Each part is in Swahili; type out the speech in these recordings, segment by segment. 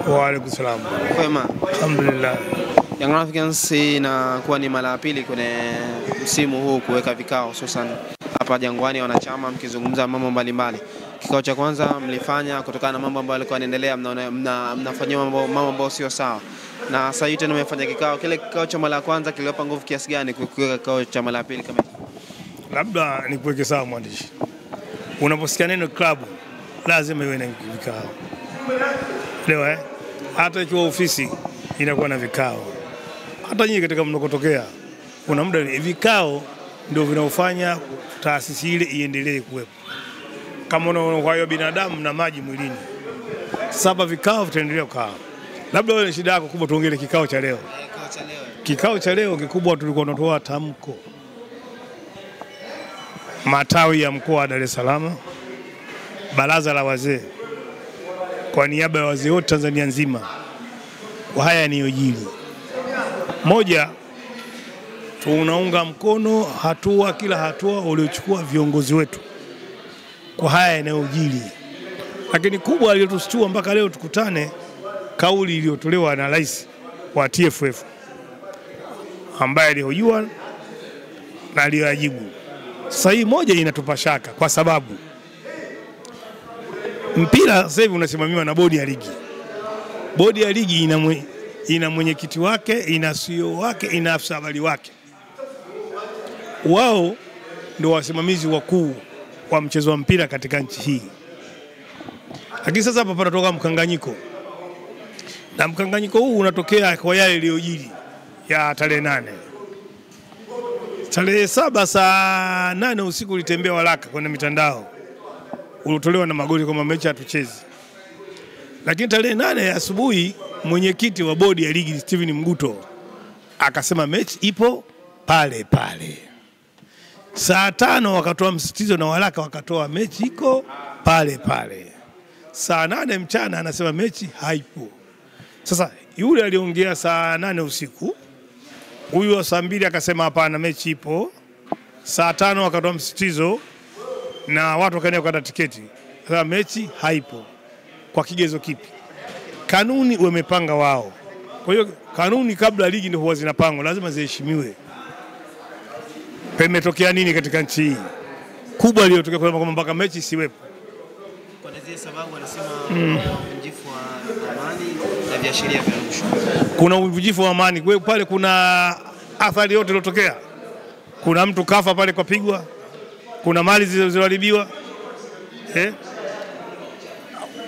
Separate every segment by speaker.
Speaker 1: Wa alaykum salaam.
Speaker 2: Kwema.
Speaker 1: Alhamdulillah.
Speaker 2: Young Africans inakuwa ni mara ya pili kwenye msimu huu kuweka vikao, hususan hapa Jangwani, wanachama mkizungumza mambo mbalimbali. Kikao cha kwanza mlifanya kutokana na mambo ambayo yalikuwa yanaendelea, mnafanyia mambo ambayo sio sawa. Na sasa hivi tena mmefanya kikao. Kile kikao cha mara ya kwanza kiliwapa nguvu kiasi gani kuweka kikao cha mara ya pili kama hivi?
Speaker 1: Labda nikuweke sawa mwandishi. Unaposikia neno club lazima iwe na vikao. Leo hata ikiwa ofisi inakuwa na vikao. Hata nyinyi katika mnakotokea kuna muda vikao ndio vinaofanya taasisi ile iendelee kuwepo. Kama unaona binadamu na maji mwilini. Sasa vikao vitaendelea kukaa. Labda wewe shida yako kubwa tuongele kikao cha leo. Kikao cha leo kikubwa tulikuwa tunatoa tamko. Matawi ya mkoa wa Dar es Salaam, baraza la wazee, kwa niaba ya wazee wote Tanzania nzima, haya ni yojili. Moja, tunaunga mkono kila hatua waliochukua viongozi wetu kwa haya yanayojili. Lakini kubwa aliyotustua mpaka leo tukutane, kauli iliyotolewa na rais wa TFF ambaye alihojiwa na aliyojibu. Sasa hii moja inatupa shaka kwa sababu mpira sasa hivi unasimamiwa na bodi ya ligi. Bodi ya ligi ina mwenyekiti wake, ina CEO wake, ina afisa habari wake. Wao ndio wasimamizi wakuu wa mchezo wa mpira katika nchi hii. Lakini sasa hapa panatoka mkanganyiko. Na mkanganyiko huu unatokea kwa yale yaliyojiri ya tarehe 8. Tarehe 7 saa 8 usiku ulitembea waraka kwenye mitandao ulitolewa na Magoli kwamba mechi hatuchezi. Lakini tarehe 8 asubuhi mwenyekiti wa bodi ya ligi Steven Mguto akasema mechi ipo pale pale. Saa 5 wakatoa msitizo na waraka wakatoa mechi iko pale pale. Saa 8 mchana anasema mechi haipo. Sasa yule aliongea saa 8 usiku, huyu wa saa 2 akasema hapana mechi ipo. Saa 5 wakatoa msitizo na watu wakaenda kukata tiketi. Sasa mechi haipo. Kwa kigezo kipi? Kanuni wamepanga wao. Kwa hiyo kanuni kabla ligi ndio huwa zinapangwa, lazima ziheshimiwe. Pametokea nini katika nchi hii? Kubwa iliyotokea kwamba mpaka mechi siwepo.
Speaker 2: Kwa zile sababu anasema uvunjifu wa amani na viashiria vya rushwa.
Speaker 1: Kuna uvunjifu wa amani. Kwa hiyo pale kuna athari yote iliyotokea. Kuna mtu kafa pale kwa pigwa. Kuna mali zilizoharibiwa.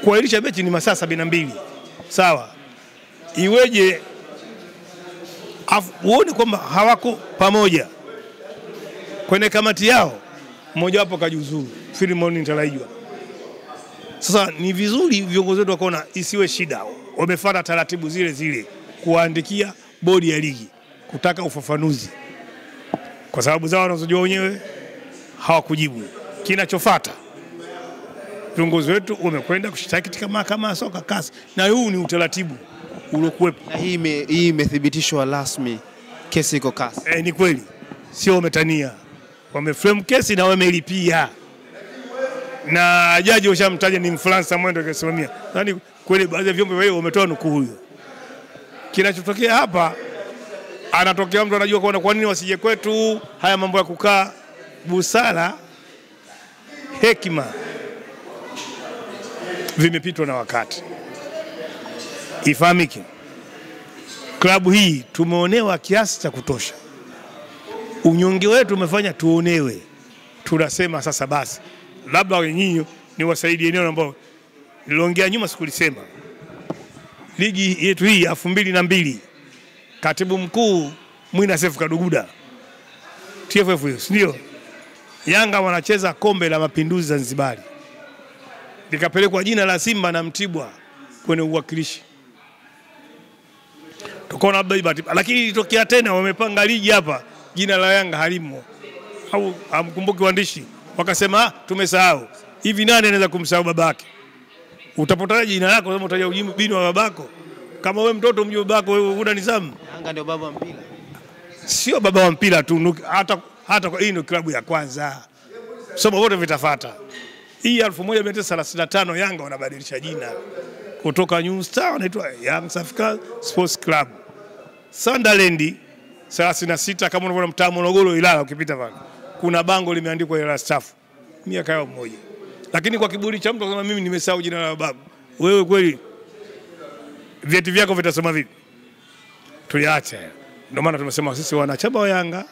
Speaker 1: Kuahirisha mechi ni masaa 72. Sawa. Iweje uone kwamba hawako pamoja kwenye kamati yao, mmoja wapo kajiuzuru, Filimon Ntalaijwa. Sasa ni vizuri viongozi wetu wakaona isiwe shida. Wamefuata taratibu zile zile kuandikia bodi ya ligi kutaka ufafanuzi. Kwa sababu zao wanazojua wenyewe hawakujibu. Kinachofuata viongozi wetu wamekwenda kushtaki katika mahakama ya soka CAS, na huu ni utaratibu uliokuwepo.
Speaker 2: Na hii imethibitishwa rasmi, kesi iko CAS.
Speaker 1: Ni kweli. Sio wametania. Wameframe kesi na wamelipia. Na jaji washamtaja ni Mfaransa mwendo akasimamia. Yaani kweli baadhi ya vyombo wao wametoa nukuu huyo. Kinachotokea hapa, anatokea mtu anajua kwa nini wasije kwetu, haya mambo ya kukaa, busara, hekima vimepitwa na wakati. Ifahamike, klabu hii tumeonewa kiasi cha kutosha. Unyonge wetu umefanya tuonewe. Tunasema sasa basi, labda nyinyi ni wasaidie eneo ambao niliongea nyuma sikulisema. Ligi yetu hii 2002, katibu mkuu Mwina Seif Kaduguda, TFF ndio Yanga wanacheza kombe la Mapinduzi Zanzibar. Likapelekwa jina la Simba na Mtibwa kwenye uwakilishi. Tukaona labda ibati, lakini ilitokea tena wamepanga ligi hapa, jina la Yanga halimo. Au amkumbuki waandishi wakasema tumesahau. Hivi nani anaweza kumsahau babake? Utapotaje jina lako kama utaja ujibini wa babako? Kama wewe mtoto mjue babako, wewe una nizamu.
Speaker 2: Yanga ndio baba wa mpira.
Speaker 1: Sio baba wa mpira tu, hata hii ndio klabu ya kwanza. Somo wote vitafuata. Hii 1935 Yanga wanabadilisha jina. kutoka New Star wanaitwa Young Africans Sports Club. Sunderland 36 kama unavyoona mtaa Morogoro Ilala ukipita pale. Kuna bango limeandikwa Ilala Staff. Miaka yao mmoja. Lakini kwa kiburi cha mtu kama mimi nimesahau jina la babu. Wewe kweli vyeti vyako vitasoma vipi? Tuliache. Ndio maana tumesema sisi wanachama wa Yanga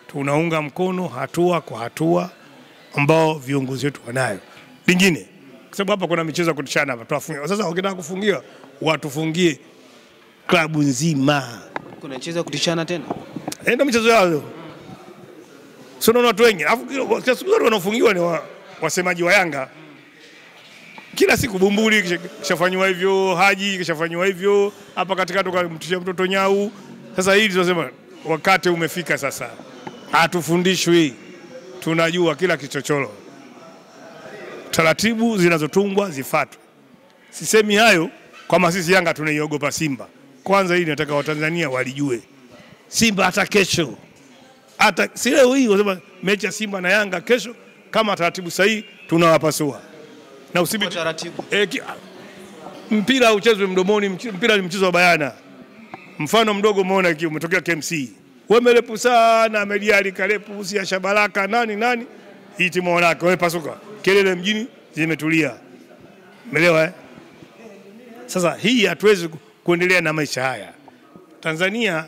Speaker 1: tunaunga mkono hatua kwa hatua ambao viongozi wetu wanayo. Lingine, kwa sababu hapa kuna michezo kutishana hapa tuwafungie. Sasa wakitaka kufungia watufungie klabu nzima.
Speaker 2: Kuna michezo kutishana tena?
Speaker 1: Ndio michezo yao. Sio na watu wengi. Alafu kila siku zote wanafungiwa ni wasemaji wa Yanga. Kila siku Bumbuli kishafanywa hivyo, Haji kishafanywa hivyo, hapa katikati tukamtishia mtoto Nyau. Sasa hili tunasema wakati umefika sasa. Hatufundishwi. Tunajua kila kichochoro. Taratibu zinazotungwa zifuatwe. Sisemi hayo kama sisi Yanga tunaiogopa Simba. Kwanza hili nataka Watanzania walijue. Simba hata kesho. Hata si leo hii wasema mechi ya Simba na Yanga kesho kama taratibu sahihi tunawapasua. Na usibiti
Speaker 2: taratibu.
Speaker 1: Mpira uchezwe mdomoni, mpira ni mchezo wa bayana. Mfano mdogo umeona umetokea KMC. Wemelepu sana Mediali Kalepu si ya Shabalaka nani hii timu lake wewe pasuka. Kelele mjini zimetulia. Umeelewa Sasa hii hatuwezi kuendelea na maisha haya. Tanzania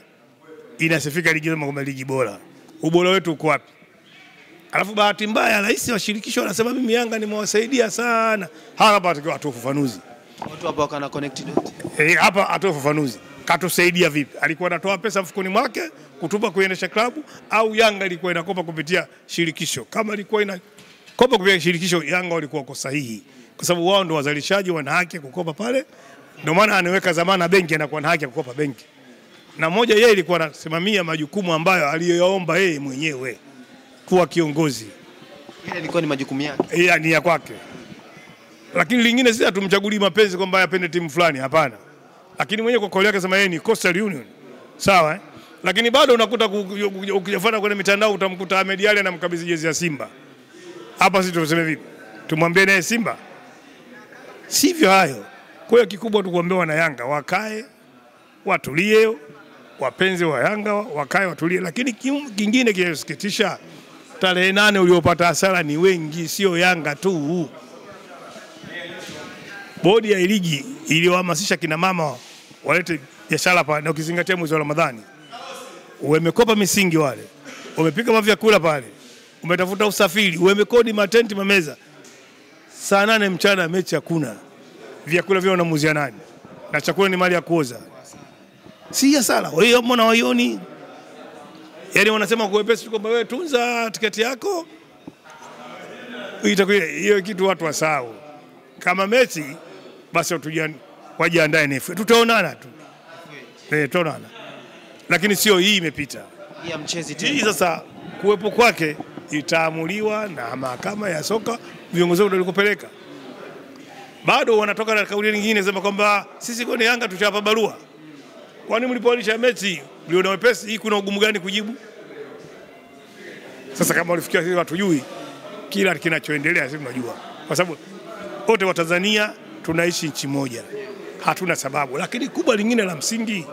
Speaker 1: inasifika ligi kama ligi bora. Ubora wetu uko wapi? Alafu bahati mbaya rais wa shirikisho anasema mimi Yanga nimewasaidia sana. Hapa atakiwa atoe ufafanuzi.
Speaker 2: Watu hapa wakana connected.
Speaker 1: Hapa atoe ufafanuzi. Katusaidia vipi? Alikuwa anatoa pesa mfukoni mwake kutupa kuendesha klabu au Yanga ilikuwa inakopa kupitia shirikisho? Kama ilikuwa inakopa kupitia shirikisho, Yanga walikuwa kwa sahihi. Kwa sababu wao ndio wazalishaji, wana haki ya kukopa pale. Ndio maana anaweka zamana benki anakuwa na haki ya kukopa benki. Na moja yeye ilikuwa anasimamia majukumu ambayo aliyoyaomba yeye mwenyewe kuwa kiongozi.
Speaker 2: Ile ilikuwa ni majukumu yake.
Speaker 1: Ni ya kwake. Lakini lingine sisi hatumchaguli mapenzi kwamba apende timu fulani, hapana. Lakini mwenyewe kwa kauli yake sema yeye ni Coastal Union. Sawa Lakini bado unakuta ukifuata kwenye mitandao utamkuta Ahmed Ally anamkabidhi jezi ya Simba. Hapa sisi tuseme vipi? Tumwambie naye Simba? Sivyo hayo. Kwa hiyo kikubwa tukuambia wana Yanga wakae, watulie, wapenzi wa Yanga wakae watulie. Lakini kingine kinasikitisha, tarehe 8 uliopata hasara ni wengi, sio Yanga tu. Bodi ya ligi iliyohamasisha kina mama walete biashara pale, na ukizingatia mwezi wa Ramadhani umekopa misingi wale, umepika mavyakula pale, umetafuta usafiri, umekodi matenti mameza. Saa 8 mchana mechi hakuna. Vyakula vile unamuzia nani? Na chakula ni mali ya kuoza. Si hasara. Wewe mbona waioni? Yaani wanasema kwa wepesi kwamba wewe tunza tiketi yako. Itakuwa hiyo kitu watu wasahau. Kama mechi basi wajiandae nefu. Tutaonana tu. Tutaonana. Lakini sio hii imepita.
Speaker 2: Ya mchezi tena.
Speaker 1: Hii sasa kuwepo kwake itaamuliwa na mahakama ya soka, viongozi wao walikopeleka. Bado wanatoka na kauli nyingine sema kwamba sisi kwa Yanga tutachapa barua. Kwani mlipoalisha mechi mliona wepesi, hii kuna ugumu gani kujibu? Sasa kama walifikia sisi hatujui kila kinachoendelea, sisi tunajua. Kwa sababu wote wa Tanzania tunaishi nchi moja. Hatuna sababu. Lakini kubwa lingine la msingi,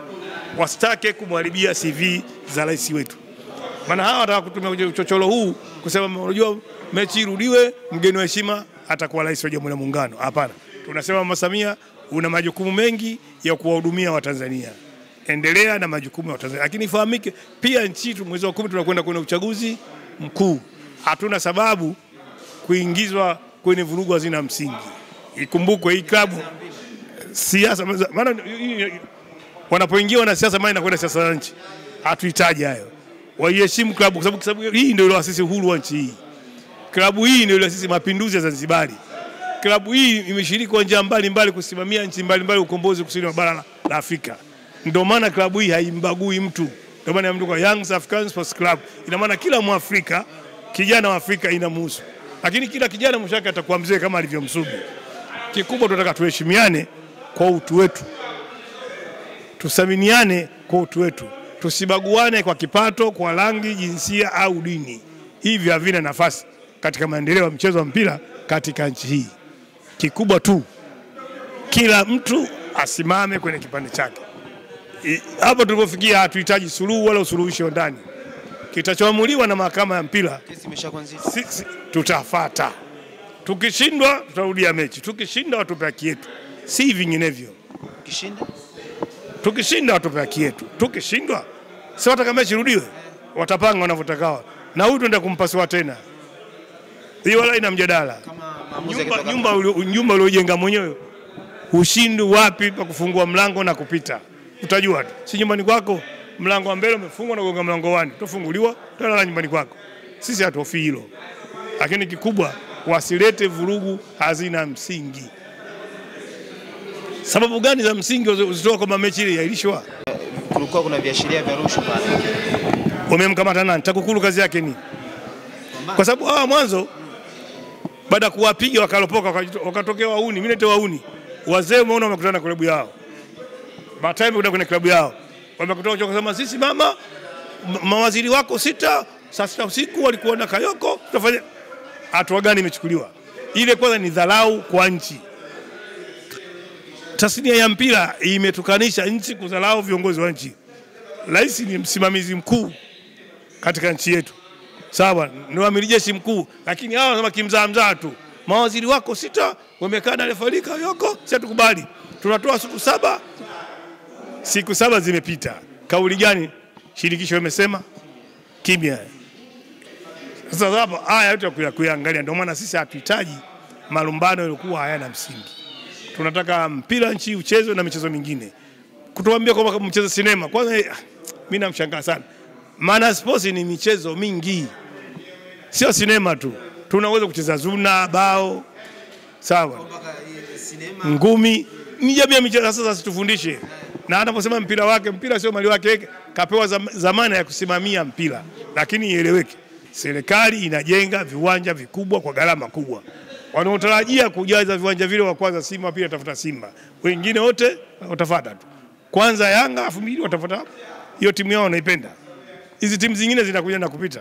Speaker 1: wasitake kumharibia CV za rais wetu. Maana hawa wanataka kutumia uchochoro huu kusema unajua mechi irudiwe, mgeni wa heshima atakuwa rais wa Jamhuri ya Muungano. Hapana. Tunasema Mama Samia una majukumu mengi ya kuwahudumia Watanzania. Endelea na majukumu ya Watanzania. Lakini ifahamike pia nchi yetu mwezi wa 10 tunakwenda kwenye uchaguzi mkuu. Hatuna sababu kuingizwa kwenye vurugu hazina msingi. Ikumbukwe hii klabu siasa, maana wanapoingia wana siasa maana inakwenda siasa za nchi. Hatuhitaji hayo. Waiheshimu klabu kwa sababu hii ndio iliyoasisi uhuru wa nchi hii. Klabu hii ndio iliyoasisi mapinduzi ya Zanzibar. Klabu hii imeshiriki kwa njia mbalimbali kusimamia nchi mbalimbali ukombozi kusini mwa bara la Afrika. Ndio maana klabu hii haimbagui mtu. Ndio maana mtu kwa Young Africans Sports Club. Ina maana kila Mwafrika, kijana wa Afrika inamhusu. Lakini kila kijana mshaka atakuwa mzee kama alivyomsubi. Kikubwa tunataka tuheshimiane kwa utu wetu. Tusaminiane kwa utu wetu. Tusibaguane kwa kipato, kwa rangi, jinsia au dini. Hivi havina nafasi katika maendeleo ya mchezo wa mpira katika nchi hii. Kikubwa tu kila mtu asimame kwenye kipande chake. Hapo tulipofikia hatuhitaji suluhu wala usuluhisho ndani. Kitachoamuliwa na mahakama ya mpira
Speaker 2: Kesi imeshaanzia.
Speaker 1: sisi tutafuata. Tukishindwa tutarudia mechi. Tukishinda watupe haki yetu. Si vinginevyo.
Speaker 2: Kishinda?
Speaker 1: Tukishinda watupe haki yetu. Tukishindwa si wataka mechi irudiwe. Watapanga wanavyotaka. Na huyu tuenda kumpasua tena. Hiyo wala ina mjadala.
Speaker 2: Kama maamuzi
Speaker 1: Nyumba uliojenga mwenyewe. Ushindi wapi pa kufungua mlango na kupita. Utajua tu. Si nyumbani kwako mlango wa mbele umefungwa na gonga mlango wani. Utafunguliwa, utalala nyumbani kwako. Sisi hatuhofi hilo. Lakini kikubwa wasilete vurugu hazina msingi. Sababu gani za msingi uzitoa kwa mechi ile yailishwa?
Speaker 2: Kulikuwa kuna viashiria vya rushwa pale.
Speaker 1: Wamemkamata nani? TAKUKURU kazi yake ni? Kwa sababu hawa mwanzo baada kuwapiga wakalopoka wakatokea wauni, mimi nete wauni. Wazee umeona wamekutana klabu yao. Baadaye wamekutana kwenye klabu yao. Wamekutoka kusema sisi mama mawaziri wako 6 saa 6 usiku walikuwa na Kayoko, tutafanya hatua gani imechukuliwa? Ile kwanza ni dharau kwa nchi. Tasnia ya mpira imetukanisha nchi kudharau viongozi wa nchi. Rais ni msimamizi mkuu katika nchi yetu. Sawa, ni amiri jeshi mkuu, lakini hawa wanasema kimzaa tu. Mawaziri wako 6 wamekaa na refari Kayoko, sisi tukubali. Tunatoa siku 7. Siku 7 zimepita. Kauli gani shirikisho limesema? Kimya. Sasa hapo haya yote kuyaangalia, ndio maana sisi hatuhitaji malumbano yaliokuwa hayana msingi. Tunataka mpira nchi uchezwe na michezo mingine. Kutuambia kwamba mchezo sinema, kwanza mimi namshangaa sana. Maana sports ni michezo mingi. Sio sinema tu. Tunaweza kucheza zuna, bao, sawa, ngumi, ni jamii ya michezo. Sasa situfundishe. Na anaposema mpira wake, mpira sio mali wake, kapewa zamana ya kusimamia mpira. Lakini ieleweke, serikali inajenga viwanja vikubwa kwa gharama kubwa. Wanaotarajia kujaza viwanja vile wa kwanza Simba, pia tafuta Simba. Wengine wote watafuata tu. Kwanza Yanga, afu mbili watafuata hiyo timu yao wanaipenda. Hizi timu zingine zinakuja na kupita.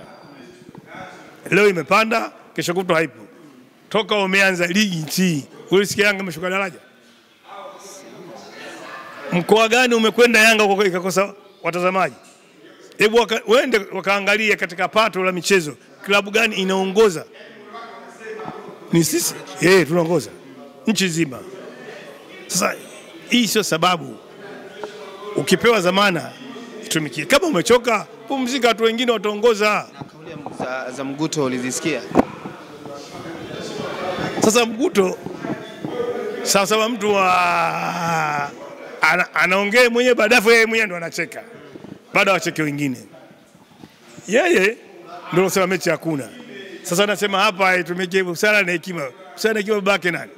Speaker 1: Leo imepanda, kesho kutwa haipo. Toka umeanza ligi nchi, ulisikia Yanga imeshuka daraja? Mkoa gani umekwenda Yanga kwa ikakosa watazamaji? Hebu waende wakaangalia katika pato la michezo, klabu gani inaongoza? Ni sisi. Tunaongoza nchi nzima. Sasa hii sio sababu. Ukipewa zamana itumikie. Kama umechoka, pumzika, watu wengine wataongoza.
Speaker 2: Na kauli za Mguto ulizisikia?
Speaker 1: Sasa Mguto sawa mtu anaongea mwenyewe, baadaye yeye mwenyewe ndo anacheka. Baada wacheke wengine. Yeye ndio anasema mechi hakuna. Sasa anasema hapa itumikie busara na hekima. Busara na hekima babake nani?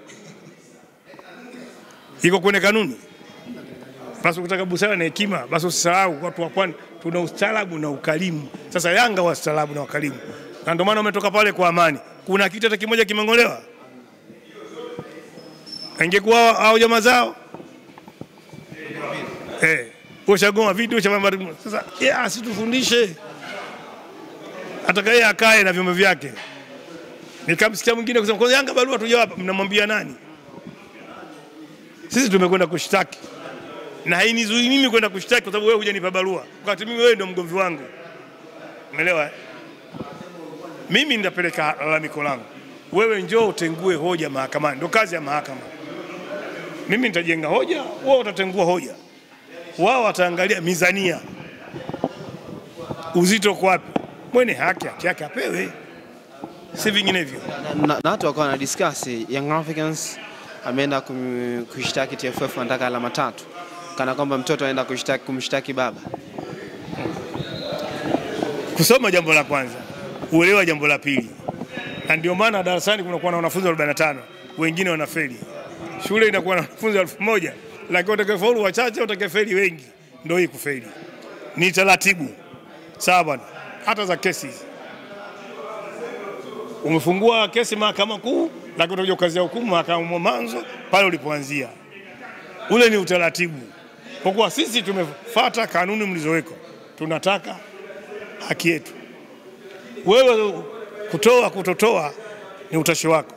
Speaker 1: Iko kwenye kanuni. Basi ukitaka busara na hekima, basi usisahau watu wa Pwani tuna ustaarabu na ukarimu. Sasa Yanga wa ustaarabu na ukarimu. Na ndio maana umetoka pale kwa amani. Kuna kitu hata kimoja kimengolewa? Ingekuwa hao jamaa zao ushagoma video cha mambo. Sasa asitufundishe. Atakaye akae na vyombo vyake. Nikamsikia mwingine kusema kwa Yanga barua tuje hapa, mnamwambia nani? Sisi tumekwenda kushtaki. Na hainizuii mimi kwenda kushtaki kwa sababu wewe hujanipa barua. Wakati mimi wewe ndio mgomvi wangu. Umeelewa? Mimi nitapeleka lalamiko langu. Wewe njoo utengue hoja mahakamani. Ndio kazi ya mahakama. Mimi nitajenga hoja, wao watatengua hoja. Wao wataangalia mizania. Uzito kwa wapi? Mwenye haki yake apewe. Si vinginevyo.
Speaker 2: Na watu wakawa na discuss Young Africans ameenda kushtaki TFF anataka alama 3. Kana kwamba mtoto anaenda kumshtaki baba.
Speaker 1: Kusoma jambo la kwanza, uelewa jambo la pili. Na ndio maana darasani kunakuwa na wanafunzi 45, wengine wanafeli. Shule inakuwa na wanafunzi 1000, lakini watakaofaulu wachache, watakayefeli wengi. Ndio hii kufeli. Ni taratibu. Sawa bwana. Hata za kesi. Umefungua kesi mahakama kuu, lakini utakuja kukazia hukumu mahakama mwanzo pale ulipoanzia. Ule ni utaratibu. Kwa kuwa sisi tumefuata kanuni mlizoweka. Tunataka haki yetu. Wewe kutoa kutotoa ni utashi wako.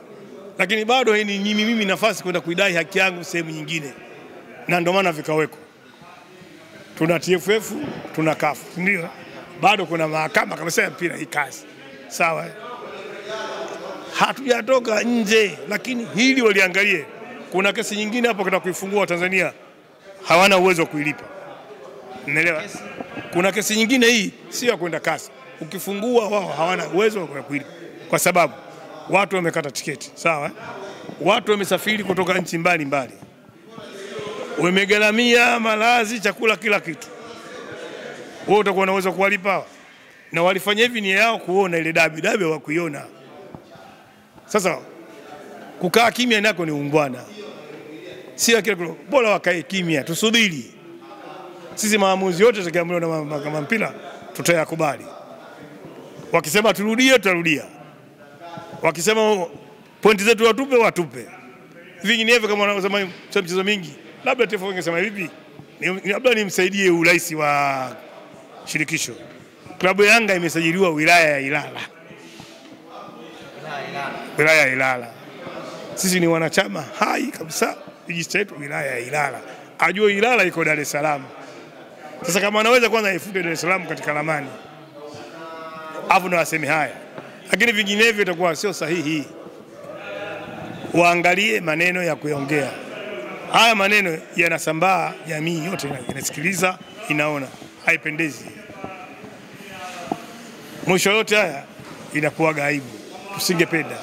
Speaker 1: lakini bado haininyimi mimi nafasi kwenda kuidai haki yangu sehemu nyingine, na ndio maana vikaweko. Tuna TFF, tuna CAF, ndio bado kuna mahakama kabisa ya mpira hii kazi, sawa. Hatujatoka nje, lakini hili waliangalie. Kuna kesi nyingine hapo kwa kuifungua Tanzania hawana uwezo wa kuilipa, unaelewa? Kuna kesi nyingine hii sio ya kwenda kasi, ukifungua wao hawana uwezo wa kuilipa kwa sababu watu wamekata tiketi, sawa. Watu wamesafiri kutoka nchi mbalimbali, wamegaramia malazi, chakula, kila kitu. Wao utakuwa na uwezo kuwalipa? Na walifanya hivi ni yao kuona ile dabi wa kuiona. Sasa kukaa kimya nako ni ungwana, sio kile bora wakae kimya, tusubiri. Sisi maamuzi yote tukiamua na mahakama mpira tutayakubali. Wakisema turudie, tutarudia. Wakisema pointi zetu watupe. Vinginevyo kama wanasema mchezo mingi, labda TFF ingesema hivi, labda nimsaidie urais wa shirikisho. Klabu ya Yanga imesajiliwa wilaya ya Ilala. Wilaya ya Ilala. Sisi ni wanachama hai kabisa, register yetu wilaya ya Ilala. Ajue Ilala iko Dar es Salaam. Sasa kama anaweza kwanza ifute Dar es Salaam katika ramani, hapo ndo waseme haya. Lakini vinginevyo itakuwa sio sahihi. Waangalie maneno ya kuongea. Haya maneno yanasambaa, jamii yote inasikiliza, inaona haipendezi. Mwisho yote haya inakuwa aibu. Tusingependa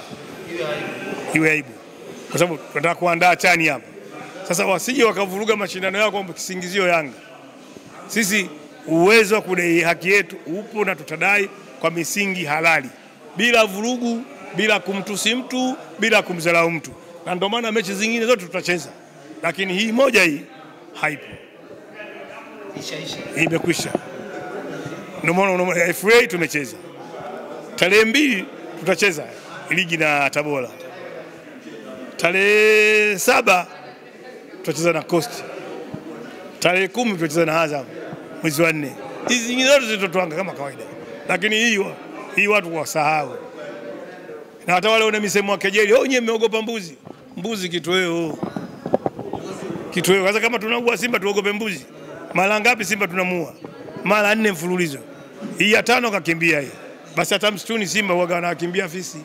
Speaker 1: iwe aibu, kwa sababu tunataka kuandaa chani hapa. Sasa wasije wakavuruga mashindano yao kwa kisingizio Yanga. Sisi uwezo wa kudai haki yetu upo na tutadai kwa misingi halali, bila vurugu, bila kumtusi mtu, bila kumdharau mtu. Na ndio maana mechi zingine zote tutacheza, lakini hii moja hii haipo, imekwisha. Ndio maana FA tumecheza, tarehe 2 tutacheza ligi na Tabora, tarehe 7 tutacheza na Coast, tarehe 10 tutacheza na Azam mwezi wa 4. Hizi zingine zote zitotwanga kama kawaida, lakini hii watu wasahau. Na hata wale wana misemo ya kejeli, nyewe mmeogopa mbuzi. Mbuzi kitoweo. Sasa kama tunaua Simba tuogope mbuzi? Mara ngapi Simba tunamua? Mara 4 mfululizo. Hii ya 5 kakimbia hii. Basi hata msituni Simba huaga wanakimbia fisi.